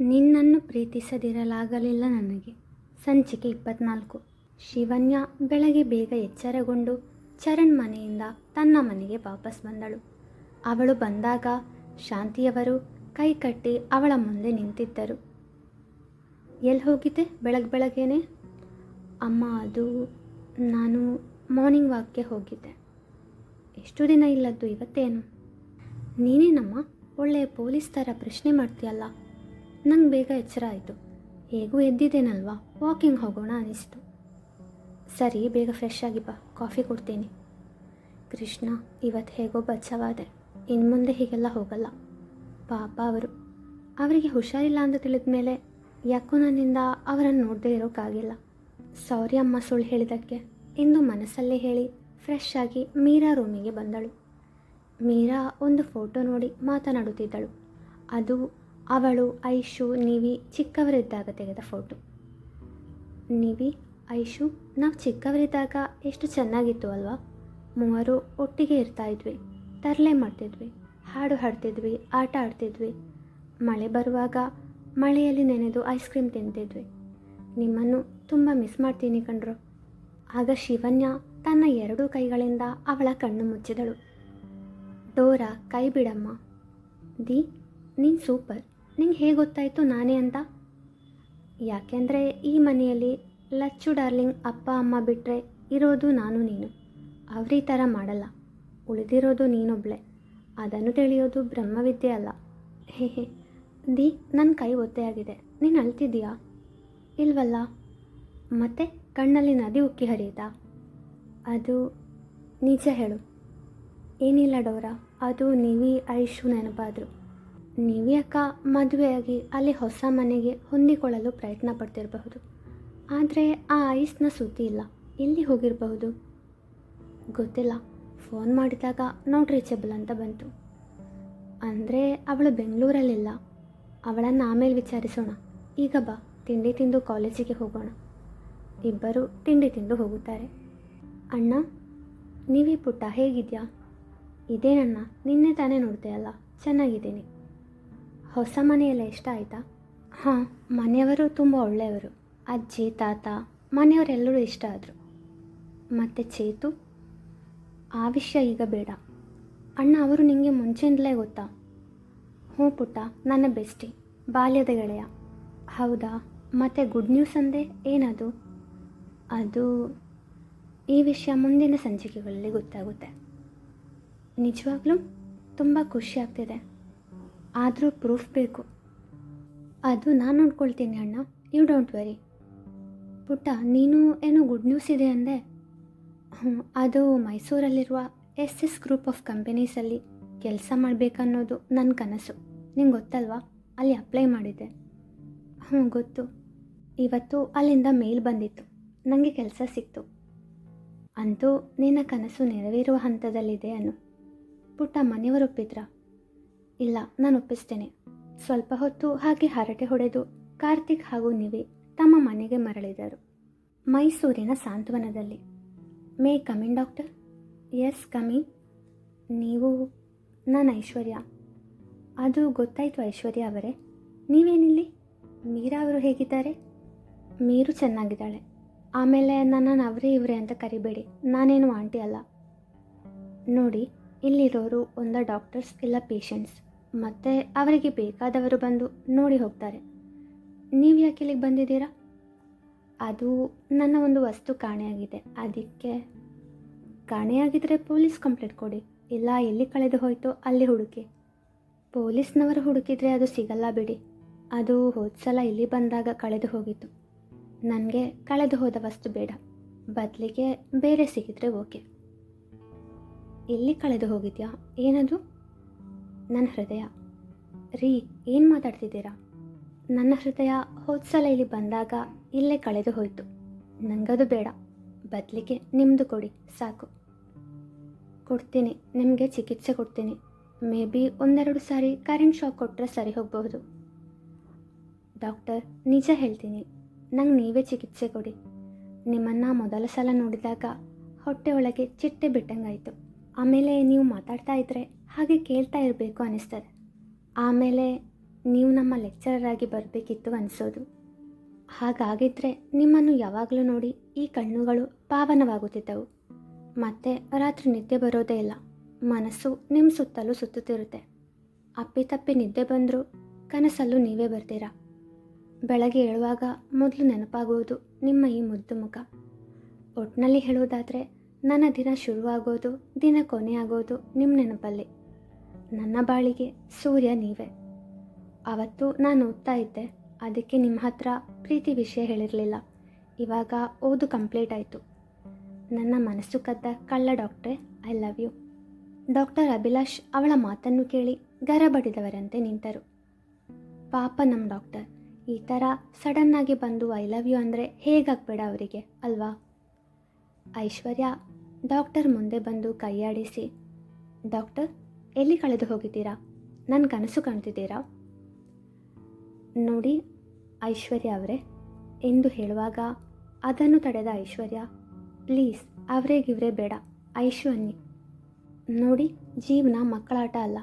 ನಿನ್ನನ್ನು ಪ್ರೀತಿಸದಿರಲಾಗಲಿಲ್ಲ ನನಗೆ. ಸಂಚಿಕೆ 24. ಶಿವನ್ಯ ಬೆಳಗ್ಗೆ ಬೇಗ ಎಚ್ಚರಗೊಂಡು ಚರಣ್ ಮನೆಯಿಂದ ತನ್ನ ಮನೆಗೆ ವಾಪಸ್ ಬಂದಳು. ಅವಳು ಬಂದಾಗ ಶಾಂತಿಯವರು ಕೈ ಕಟ್ಟಿ ಅವಳ ಮುಂದೆ ನಿಂತಿದ್ದರು. ಎಲ್ಲಿ ಹೋಗಿದ್ದೆ ಬೆಳಗ್ಗೆನೆ? ಅಮ್ಮ, ಅದು ನಾನು ಮಾರ್ನಿಂಗ್ ವಾಕ್ಗೆ ಹೋಗಿದ್ದೆ. ಎಷ್ಟು ದಿನ ಇಲ್ಲದ್ದು, ಇವತ್ತೇನು? ನೀನೇನಮ್ಮ ಒಳ್ಳೆಯ ಪೊಲೀಸ್ ಥರ ಪ್ರಶ್ನೆ ಮಾಡ್ತೀಯಲ್ಲ. ನಂಗೆ ಬೇಗ ಎಚ್ಚರ ಆಯಿತು. ಹೇಗೂ ಎದ್ದಿದ್ದೇನಲ್ವಾ, ವಾಕಿಂಗ್ ಹೋಗೋಣ ಅನಿಸ್ತು. ಸರಿ, ಬೇಗ ಫ್ರೆಶ್ ಆಗಿ ಬಾ, ಕಾಫಿ ಕೊಡ್ತೀನಿ. ಕೃಷ್ಣ, ಇವತ್ತು ಹೇಗೋ ಬಚಾವಾದೆ. ಇನ್ನು ಮುಂದೆ ಹೀಗೆಲ್ಲ ಹೋಗಲ್ಲ. ಪಾಪ ಅವರಿಗೆ ಹುಷಾರಿಲ್ಲ ಅಂತ ತಿಳಿದ ಮೇಲೆ ಯಾಕೋ ನನ್ನಿಂದ ಅವರನ್ನು ನೋಡದೇ ಇರೋಕ್ಕಾಗಿಲ್ಲ. ಸಾರಿ ಅಮ್ಮ ಸುಳ್ಳು ಹೇಳಿದ್ದಕ್ಕೆ ಎಂದು ಮನಸ್ಸಲ್ಲೇ ಹೇಳಿ ಫ್ರೆಶ್ ಆಗಿ ಮೀರಾ ರೂಮಿಗೆ ಬಂದಳು. ಮೀರಾ ಒಂದು ಫೋಟೋ ನೋಡಿ ಮಾತನಾಡುತ್ತಿದ್ದಳು. ಅದು ಅವಳು, ಐಶು, ನಿವಿ ಚಿಕ್ಕವರಿದ್ದಾಗ ತೆಗೆದ ಫೋಟೋ. ನಿವಿ, ಐಶು, ನಾವು ಚಿಕ್ಕವರಿದ್ದಾಗ ಎಷ್ಟು ಚೆನ್ನಾಗಿತ್ತು ಅಲ್ವಾ? ಮೂವರು ಒಟ್ಟಿಗೆ ಇರ್ತಾಯಿದ್ವಿ, ತರಲೆ ಮಾಡ್ತಿದ್ವಿ, ಹಾಡು ಹಾಡ್ತಿದ್ವಿ, ಆಟ ಆಡ್ತಿದ್ವಿ. ಮಳೆ ಬರುವಾಗ ಮಳೆಯಲ್ಲಿ ನೆನೆದು ಐಸ್ ಕ್ರೀಮ್ ತಿಂತಿದ್ವಿ. ನಿಮ್ಮನ್ನು ತುಂಬ ಮಿಸ್ ಮಾಡ್ತೀನಿ ಕಣ್ರು. ಆಗ ಶಿವನ್ಯ ತನ್ನ 2 ಕೈಗಳಿಂದ ಅವಳ ಕಣ್ಣು ಮುಚ್ಚಿದಳು. ಡೋರಾ, ಕೈ ಬಿಡಮ್ಮ. ನೀನು ಸೂಪರ್. ನಿಂಗೆ ಹೇಗೆ ಗೊತ್ತಾಯಿತು ನಾನೇ ಅಂತ? ಯಾಕೆಂದರೆ ಈ ಮನೆಯಲ್ಲಿ ಲಚ್ಚು ಡಾರ್ಲಿಂಗ್ ಅಪ್ಪ ಅಮ್ಮ ಬಿಟ್ಟರೆ ಇರೋದು ನಾನು ನೀನು. ಅವ್ರ ಈ ಥರ ಮಾಡಲ್ಲ. ಉಳಿದಿರೋದು ನೀನೊಬ್ಳೆ. ಅದನ್ನು ತಿಳಿಯೋದು ಬ್ರಹ್ಮವಿದ್ಯೆ ಅಲ್ಲ. ಹೇ ನನ್ನ ಕೈ ಒತ್ತೆಯಾಗಿದೆ. ನೀನು ಅಳ್ತಿದ್ದೀಯಾ? ಇಲ್ವಲ್ಲ. ಮತ್ತೆ ಕಣ್ಣಲ್ಲಿ ನದಿ ಉಕ್ಕಿ ಹರಿಯುತ್ತಾ? ಅದು ನಿಜ ಹೇಳು. ಏನಿಲ್ಲ ಡೋರಾ, ಅದು ನಿವಿ ಐಶು ನೆನಪಾದರು. ನಿವಿ ಅಕ್ಕ ಮದುವೆಯಾಗಿ ಅಲ್ಲಿ ಹೊಸ ಮನೆಗೆ ಹೊಂದಿಕೊಳ್ಳಲು ಪ್ರಯತ್ನ ಪಡ್ತಿರಬಹುದು. ಆದರೆ ಆ ಐಸ್ನ ಸುದ್ದಿ ಇಲ್ಲ. ಎಲ್ಲಿ ಹೋಗಿರಬಹುದು? ಗೊತ್ತಿಲ್ಲ. ಫೋನ್ ಮಾಡಿದಾಗ ನಾಟ್ ರೀಚಬಲ್ ಅಂತ ಬಂತು. ಅಂದರೆ ಅವಳು ಬೆಂಗಳೂರಲ್ಲಿಲ್ಲ. ಅವಳನ್ನು ಆಮೇಲೆ ವಿಚಾರಿಸೋಣ. ಈಗ ಬಾ, ತಿಂಡಿ ತಿಂದು ಕಾಲೇಜಿಗೆ ಹೋಗೋಣ. ಇಬ್ಬರು ತಿಂಡಿ ತಿಂದು ಹೋಗುತ್ತಾರೆ. ಅಣ್ಣ, ನೀವೇ ಪುಟ್ಟ, ಹೇಗಿದೆಯಾ? ಇದೇನಣ್ಣ, ನಿನ್ನೆ ತಾನೇ ನೋಡ್ದೆ ಅಲ್ಲ, ಚೆನ್ನಾಗಿದ್ದೀನಿ. ಹೊಸ ಮನೆಯೆಲ್ಲ ಇಷ್ಟ ಆಯಿತಾ? ಹಾಂ, ಮನೆಯವರು ತುಂಬ ಒಳ್ಳೆಯವರು. ಅಜ್ಜಿ, ತಾತ, ಮನೆಯವರೆಲ್ಲರೂ ಇಷ್ಟ ಆದರು. ಮತ್ತು ಚೇತು? ಆ ವಿಷಯ ಈಗ ಬೇಡ. ಅಣ್ಣ, ಅವರು ನಿಮಗೆ ಮುಂಚೆಯಿಂದಲೇ ಗೊತ್ತಾ? ಹ್ಞೂ ಪುಟ್ಟ, ನನ್ನ ಬೆಸ್ಟಿ, ಬಾಲ್ಯದ ಗೆಳೆಯ. ಹೌದಾ? ಮತ್ತು ಗುಡ್ ನ್ಯೂಸ್ ಅಂದೆ, ಏನದು? ಅದು ಈ ವಿಷಯ ಮುಂದಿನ ಸಂಚಿಕೆಗಳಲ್ಲಿ ಗೊತ್ತಾಗುತ್ತೆ. ನಿಜವಾಗ್ಲೂ ತುಂಬ ಖುಷಿ ಆಗ್ತಿದೆ. ಆದರೂ ಪ್ರೂಫ್ ಬೇಕು. ಅದು ನಾನು ನೋಡ್ಕೊಳ್ತೀನಿ ಅಣ್ಣ, ಯು ಡೋಂಟ್ ವೆರಿ. ಪುಟ್ಟ, ನೀನು ಏನೋ ಗುಡ್ ನ್ಯೂಸ್ ಇದೆ ಅಂದೆ? ಅದು ಮೈಸೂರಲ್ಲಿರುವ SS ಗ್ರೂಪ್ ಆಫ್ ಕಂಪನೀಸಲ್ಲಿ ಕೆಲಸ ಮಾಡಬೇಕನ್ನೋದು ನನ್ನ ಕನಸು. ನಿಂಗೆ ಗೊತ್ತಲ್ವಾ? ಅಲ್ಲಿ ಅಪ್ಲೈ ಮಾಡಿದ್ದೆ. ಗೊತ್ತು. ಇವತ್ತು ಅಲ್ಲಿಂದ ಮೇಲ್ ಬಂದಿತ್ತು, ನನಗೆ ಕೆಲಸ ಸಿಕ್ತು. ಅಂತೂ ನಿನ್ನ ಕನಸು ನೆರವೇರುವ ಹಂತದಲ್ಲಿದೆ ಅನ್ನು. ಪುಟ್ಟ, ಮನೆಯವರು ಒಪ್ಪಿದ್ರಾ? ಇಲ್ಲ, ನಾನು ಒಪ್ಪಿಸ್ತೇನೆ. ಸ್ವಲ್ಪ ಹೊತ್ತು ಹಾಗೆ ಹರಟೆ ಹೊಡೆದು ಕಾರ್ತಿಕ್ ಹಾಗೂ ನಿವಿ ತಮ್ಮ ಮನೆಗೆ ಮರಳಿದರು. ಮೈಸೂರಿನ ಸಾಂತ್ವನದಲ್ಲಿ. May come in doctor? Yes, come in. ನೀವು? ನಾನು ಐಶ್ವರ್ಯ. ಅದು ಗೊತ್ತಾಯಿತು ಐಶ್ವರ್ಯ ಅವರೇ. ನೀವೇನಿಲ್ಲಿ? ಮೀರಾ ಅವರು ಹೇಗಿದ್ದಾರೆ? ಮೀರು ಚೆನ್ನಾಗಿದ್ದಾಳೆ. ಆಮೇಲೆ ನನ್ನನ್ನು ಅವರೇ ಇವರೇ ಅಂತ ಕರಿಬೇಡಿ, ನಾನೇನು ಆಂಟಿ ಅಲ್ಲ. ನೋಡಿ, ಇಲ್ಲಿರೋರು ಒಂದು ಡಾಕ್ಟರ್ಸ್ ಇಲ್ಲ ಪೇಷಂಟ್ಸ್, ಮತ್ತು ಅವರಿಗೆ ಬೇಕಾದವರು ಬಂದು ನೋಡಿ ಹೋಗ್ತಾರೆ. ನೀವು ಯಾಕೆ ಇಲ್ಲಿಗೆ ಬಂದಿದ್ದೀರಾ? ಅದು ನನ್ನ ಒಂದು ವಸ್ತು ಕಾಣೆಯಾಗಿದೆ, ಅದಕ್ಕೆ. ಕಾಣೆಯಾಗಿದ್ದರೆ ಪೊಲೀಸ್ ಕಂಪ್ಲೇಂಟ್ ಕೊಡಿ, ಇಲ್ಲ ಎಲ್ಲಿ ಕಳೆದು ಹೋಯಿತೋ ಅಲ್ಲಿ ಹುಡುಕಿ. ಪೊಲೀಸ್ನವರು ಹುಡುಕಿದರೆ ಅದು ಸಿಗಲ್ಲ ಬಿಡಿ. ಅದು ಹೋದ್ಸಲ ಇಲ್ಲಿ ಬಂದಾಗ ಕಳೆದು ಹೋಗಿತ್ತು. ನನಗೆ ಕಳೆದು ಹೋದ ವಸ್ತು ಬೇಡ, ಬದಲಿಗೆ ಬೇರೆ ಸಿಗಿದ್ರೆ ಓಕೆ. ಎಲ್ಲಿ ಕಳೆದು ಹೋಗಿದ್ಯಾ? ಏನದು? ನನ್ನ ಹೃದಯ. ರೀ, ಏನು ಮಾತಾಡ್ತಿದ್ದೀರಾ? ನನ್ನ ಹೃದಯ ಹೋದ್ಸಲ ಇಲ್ಲಿ ಬಂದಾಗ ಇಲ್ಲೇ ಕಳೆದು ಹೋಯಿತು. ನನಗದು ಬೇಡ, ಬದಲಿಗೆ ನಿಮ್ಮದು ಕೊಡಿ ಸಾಕು. ಕೊಡ್ತೀನಿ, ನಿಮಗೆ ಚಿಕಿತ್ಸೆ ಕೊಡ್ತೀನಿ. May be 1-2 sorry current shock ಕೊಟ್ಟರೆ ಸರಿ ಹೋಗಬಹುದು. ಡಾಕ್ಟರ್, ನಿಜ ಹೇಳ್ತೀನಿ, ನಂಗೆ ನೀವೇ ಚಿಕಿತ್ಸೆ ಕೊಡಿ. ನಿಮ್ಮನ್ನು ಮೊದಲ ಸಲ ನೋಡಿದಾಗ ಹೊಟ್ಟೆ ಒಳಗೆ ಚಿಟ್ಟೆ ಬಿಟ್ಟಂಗಾಯಿತು. ಆಮೇಲೆ ನೀವು ಮಾತಾಡ್ತಾ ಇದ್ದರೆ ಹಾಗೆ ಕೇಳ್ತಾ ಇರಬೇಕು ಅನ್ನಿಸ್ತದೆ. ಆಮೇಲೆ ನೀವು ನಮ್ಮ ಲೆಕ್ಚರರ್ ಆಗಿ ಬರಬೇಕಿತ್ತು ಅನಿಸೋದು. ಹಾಗಾಗಿದ್ದರೆ ನಿಮ್ಮನ್ನು ಯಾವಾಗಲೂ ನೋಡಿ ಈ ಕಣ್ಣುಗಳು ಪಾವನವಾಗುತ್ತಿದ್ದವು. ಮತ್ತೆ ರಾತ್ರಿ ನಿದ್ದೆ ಬರೋದೇ ಇಲ್ಲ. ಮನಸ್ಸು ನಿಮ್ಮ ಸುತ್ತಲೂ ಸುತ್ತುತ್ತಿರುತ್ತೆ. ಅಪ್ಪಿತಪ್ಪಿ ನಿದ್ದೆ ಬಂದರೂ ಕನಸಲ್ಲೂ ನೀವೇ ಬರ್ತೀರಾ. ಬೆಳಗ್ಗೆ ಏಳುವಾಗ ಮೊದಲು ನೆನಪಾಗುವುದು ನಿಮ್ಮ ಈ ಮುದ್ದು ಮುಖ. ಒಟ್ಟಿನಲ್ಲಿ ಹೇಳುವುದಾದರೆ ನನ್ನ ದಿನ ಶುರುವಾಗೋದು, ದಿನ ಕೊನೆಯಾಗೋದು ನಿಮ್ಮ ನೆನಪಲ್ಲಿ. ನನ್ನ ಬಾಳಿಗೆ ಸೂರ್ಯ ನೀವೇ. ಅವತ್ತು ನಾನು ಓದ್ತಾ ಇದ್ದೆ, ಅದಕ್ಕೆ ನಿಮ್ಮ ಹತ್ರ ಪ್ರೀತಿ ವಿಷಯ ಹೇಳಿರಲಿಲ್ಲ. ಇವಾಗ ಓದು ಕಂಪ್ಲೀಟ್ ಆಯಿತು. ನನ್ನ ಮನಸ್ಸು ಕದ್ದ ಕಳ್ಳ ಡಾಕ್ಟ್ರೇ, I love you. Doctor Abhilash ಅವಳ ಮಾತನ್ನು ಕೇಳಿ ಗರಬಡಿದವರಂತೆ ನಿಂತರು. ಪಾಪ ನಮ್ಮ ಡಾಕ್ಟರ್ ಈ ಥರ ಸಡನ್ನಾಗಿ ಬಂದು ಐ ಲವ್ ಯು ಅಂದರೆ ಹೇಗಾಗಬೇಡ ಅವರಿಗೆ ಅಲ್ವಾ? ಐಶ್ವರ್ಯ ಡಾಕ್ಟರ್ ಮುಂದೆ ಬಂದು ಕೈಯಾಡಿಸಿ, ಡಾಕ್ಟರ್ ಎಲ್ಲಿ ಕಳೆದು ಹೋಗಿದ್ದೀರಾ? ನನ್ನ ಕನಸು ಕಾಣ್ತಿದ್ದೀರಾ? ನೋಡಿ ಐಶ್ವರ್ಯ ಅವರೇ ಎಂದು ಹೇಳುವಾಗ ಅದನ್ನು ತಡೆದ ಐಶ್ವರ್ಯ, ಪ್ಲೀಸ್ ಅವರೇಗಿವರೇ ಬೇಡ, ಐಶು ಅನ್ನಿ. ನೋಡಿ, ಜೀವನ ಮಕ್ಕಳಾಟ ಅಲ್ಲ.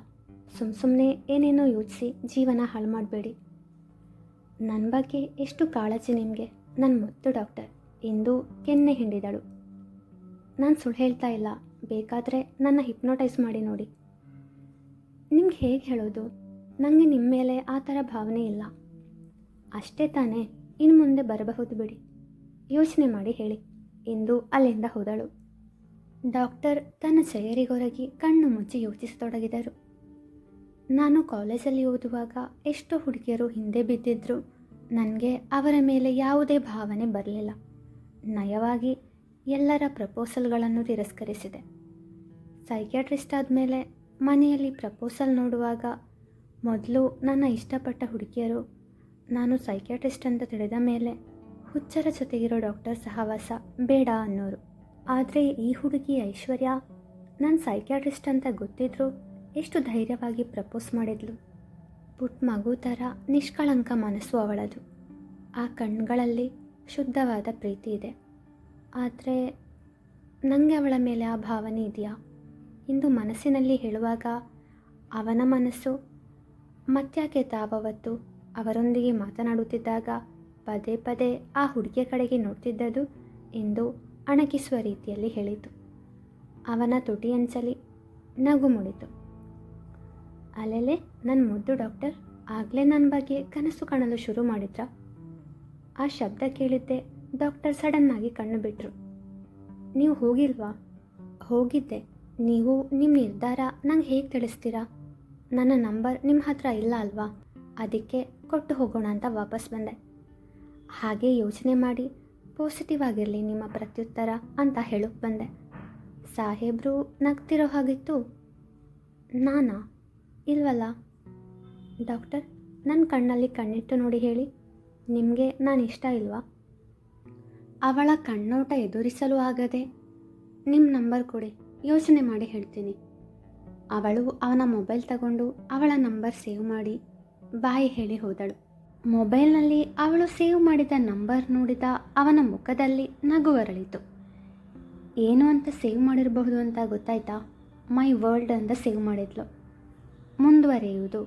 ಸುಮ್ಮನೆ ಏನೇನೋ ಯೋಚಿಸಿ ಜೀವನ ಹಾಳು ಮಾಡಬೇಡಿ. ನನ್ನ ಬಗ್ಗೆ ಎಷ್ಟು ಕಾಳಜಿ ನಿಮಗೆ, ನನ್ನ ಮುದ್ದು ಡಾಕ್ಟರ್ ಎಂದು ಕೆನ್ನೆ ಹಿಂಡಿದಳು. ನಾನು ಸುಳ್ಳು ಹೇಳ್ತಾ ಇಲ್ಲ, ಬೇಕಾದರೆ ನನ್ನ ಹಿಪ್ನೋಟೈಸ್ ಮಾಡಿ ನೋಡಿ. ನಿಮ್ಗೆ ಹೇಗೆ ಹೇಳೋದು? ನನಗೆ ನಿಮ್ಮ ಮೇಲೆ ಆ ಥರ ಭಾವನೆ ಇಲ್ಲ. ಅಷ್ಟೇ ತಾನೇ, ಇನ್ನು ಮುಂದೆ ಬರಬಹುದು ಬಿಡಿ, ಯೋಚನೆ ಮಾಡಿ ಹೇಳಿ ಎಂದು ಅಲ್ಲಿಂದ ಹೋದಳು. ಡಾಕ್ಟರ್ ತನ್ನ ಚೇಯರಿಗೊರಗಿ ಕಣ್ಣು ಮುಚ್ಚಿ ಯೋಚಿಸತೊಡಗಿದರು. ನಾನು ಕಾಲೇಜಲ್ಲಿ ಓದುವಾಗ ಎಷ್ಟೋ ಹುಡುಗಿಯರು ಹಿಂದೆ ಬಿದ್ದಿದ್ರು ನನಗೆ ಅವರ ಮೇಲೆ ಯಾವುದೇ ಭಾವನೆ ಬರಲಿಲ್ಲ. ನಯವಾಗಿ ಎಲ್ಲರ ಪ್ರಪೋಸಲ್ಗಳನ್ನು ತಿರಸ್ಕರಿಸಿದೆ. ಸೈಕ್ಯಾಟ್ರಿಸ್ಟ್ ಆದಮೇಲೆ ಮನೆಯಲ್ಲಿ ಪ್ರಪೋಸಲ್ ನೋಡುವಾಗ ಮೊದಲು ನನ್ನ ಇಷ್ಟಪಟ್ಟ ಹುಡುಗಿಯರು ನಾನು ಸೈಕ್ಯಾಟ್ರಿಸ್ಟ್ ಅಂತ ತಿಳಿದ ಮೇಲೆ ಹುಚ್ಚರ ಜೊತೆಗಿರೋ ಡಾಕ್ಟರ್ ಸಹವಾಸ ಬೇಡ ಅನ್ನೋರು. ಆದರೆ ಈ ಹುಡುಗಿ ಐಶ್ವರ್ಯ ನಾನು ಸೈಕ್ಯಾಟ್ರಿಸ್ಟ್ ಅಂತ ಗೊತ್ತಿದ್ರು ಎಷ್ಟು ಧೈರ್ಯವಾಗಿ ಪ್ರಪೋಸ್ ಮಾಡಿದ್ಲು. ಪುಟ್ಟ ಮಗು ಥರ ನಿಷ್ಕಳಂಕ ಮನಸ್ಸು ಅವಳದು. ಆ ಕಣ್ಗಳಲ್ಲಿ ಶುದ್ಧವಾದ ಪ್ರೀತಿ ಇದೆ. ಆದರೆ ನನಗೆ ಅವಳ ಮೇಲೆ ಆ ಭಾವನೆ ಇದೆಯಾ ಎಂದು ಮನಸ್ಸಿನಲ್ಲಿ ಹೇಳುವಾಗ ಅವನ ಮನಸ್ಸು ಮತ್ಯಾಕೆ ತಾವವತ್ತು ಅವರೊಂದಿಗೆ ಮಾತನಾಡುತ್ತಿದ್ದಾಗ ಪದೇ ಪದೇ ಆ ಹುಡುಗಿಯ ಕಡೆಗೆ ನೋಡ್ತಿದ್ದದು ಎಂದು ಅಣಕಿಸುವ ರೀತಿಯಲ್ಲಿ ಹೇಳಿತು. ಅವನ ತುಟಿಯಂಚಲಿ ನಗು ಮೂಡಿತು. ಅಲೆಲೆ ನನ್ನ ಮುದ್ದು ಡಾಕ್ಟರ್, ಆಗಲೇ ನನ್ನ ಬಗ್ಗೆ ಕನಸು ಕಾಣಲು ಶುರು ಮಾಡಿದ್ರಾ? ಆ ಶಬ್ದ ಕೇಳಿದ್ದೆ ಡಾಕ್ಟರ್ ಸಡನ್ನಾಗಿ ಕಣ್ಣು ಬಿಟ್ಟರು. ನೀವು ಹೋಗಿಲ್ವಾ? ಹೋಗಿದ್ದೆ. ನೀವು ನಿಮ್ಮ ನಿರ್ಧಾರ ನಂಗೆ ಹೇಗೆ ತಿಳಿಸ್ತೀರಾ? ನನ್ನ ನಂಬರ್ ನಿಮ್ಮ ಹತ್ರ ಇಲ್ಲ ಅಲ್ವಾ, ಅದಕ್ಕೆ ಕೊಟ್ಟು ಹೋಗೋಣ ಅಂತ ವಾಪಸ್ ಬಂದೆ. ಹಾಗೆ ಯೋಚನೆ ಮಾಡಿ ಪಾಸಿಟಿವ್ ಆಗಿರಲಿ ನಿಮ್ಮ ಪ್ರತ್ಯುತ್ತರ ಅಂತ ಹೇಳೋಕ್ಕೆ ಬಂದೆ. ಸಾಹೇಬರು ನಗ್ತಿರೋ ಹಾಗಿತ್ತು. ನಾನಾ? ಇಲ್ವಲ್ಲ. ಡಾಕ್ಟರ್, ನನ್ನ ಕಣ್ಣಲ್ಲಿ ಕಣ್ಣಿಟ್ಟು ನೋಡಿ ಹೇಳಿ, ನಿಮಗೆ ನಾನು ಇಷ್ಟ ಇಲ್ವಾ? ಅವಳ ಕಣ್ಣೋಟ ಎದುರಿಸಲು ಆಗದೆ, ನಿಮ್ಮ ನಂಬರ್ ಕೊಡಿ, ಯೋಚನೆ ಮಾಡಿ ಹೇಳ್ತೀನಿ. ಅವಳು ಅವನ ಮೊಬೈಲ್ ತಗೊಂಡು ಅವಳ ನಂಬರ್ ಸೇವ್ ಮಾಡಿ ಬಾಯಿ ಹೇಳಿ ಹೋದಳು. ಮೊಬೈಲ್ನಲ್ಲಿ ಅವಳು ಸೇವ್ ಮಾಡಿದ ನಂಬರ್ ನೋಡಿದ ಅವನ ಮುಖದಲ್ಲಿ ನಗು ಅರಳಿತು. ಏನು ಅಂತ ಸೇವ್ ಮಾಡಿರಬಹುದು ಅಂತ ಗೊತ್ತಾಯ್ತಾ? ಮೈ ವರ್ಲ್ಡ್ ಅಂತ ಸೇವ್ ಮಾಡಿದ್ಲು. ಮುಂದುವರೆಯುವುದು.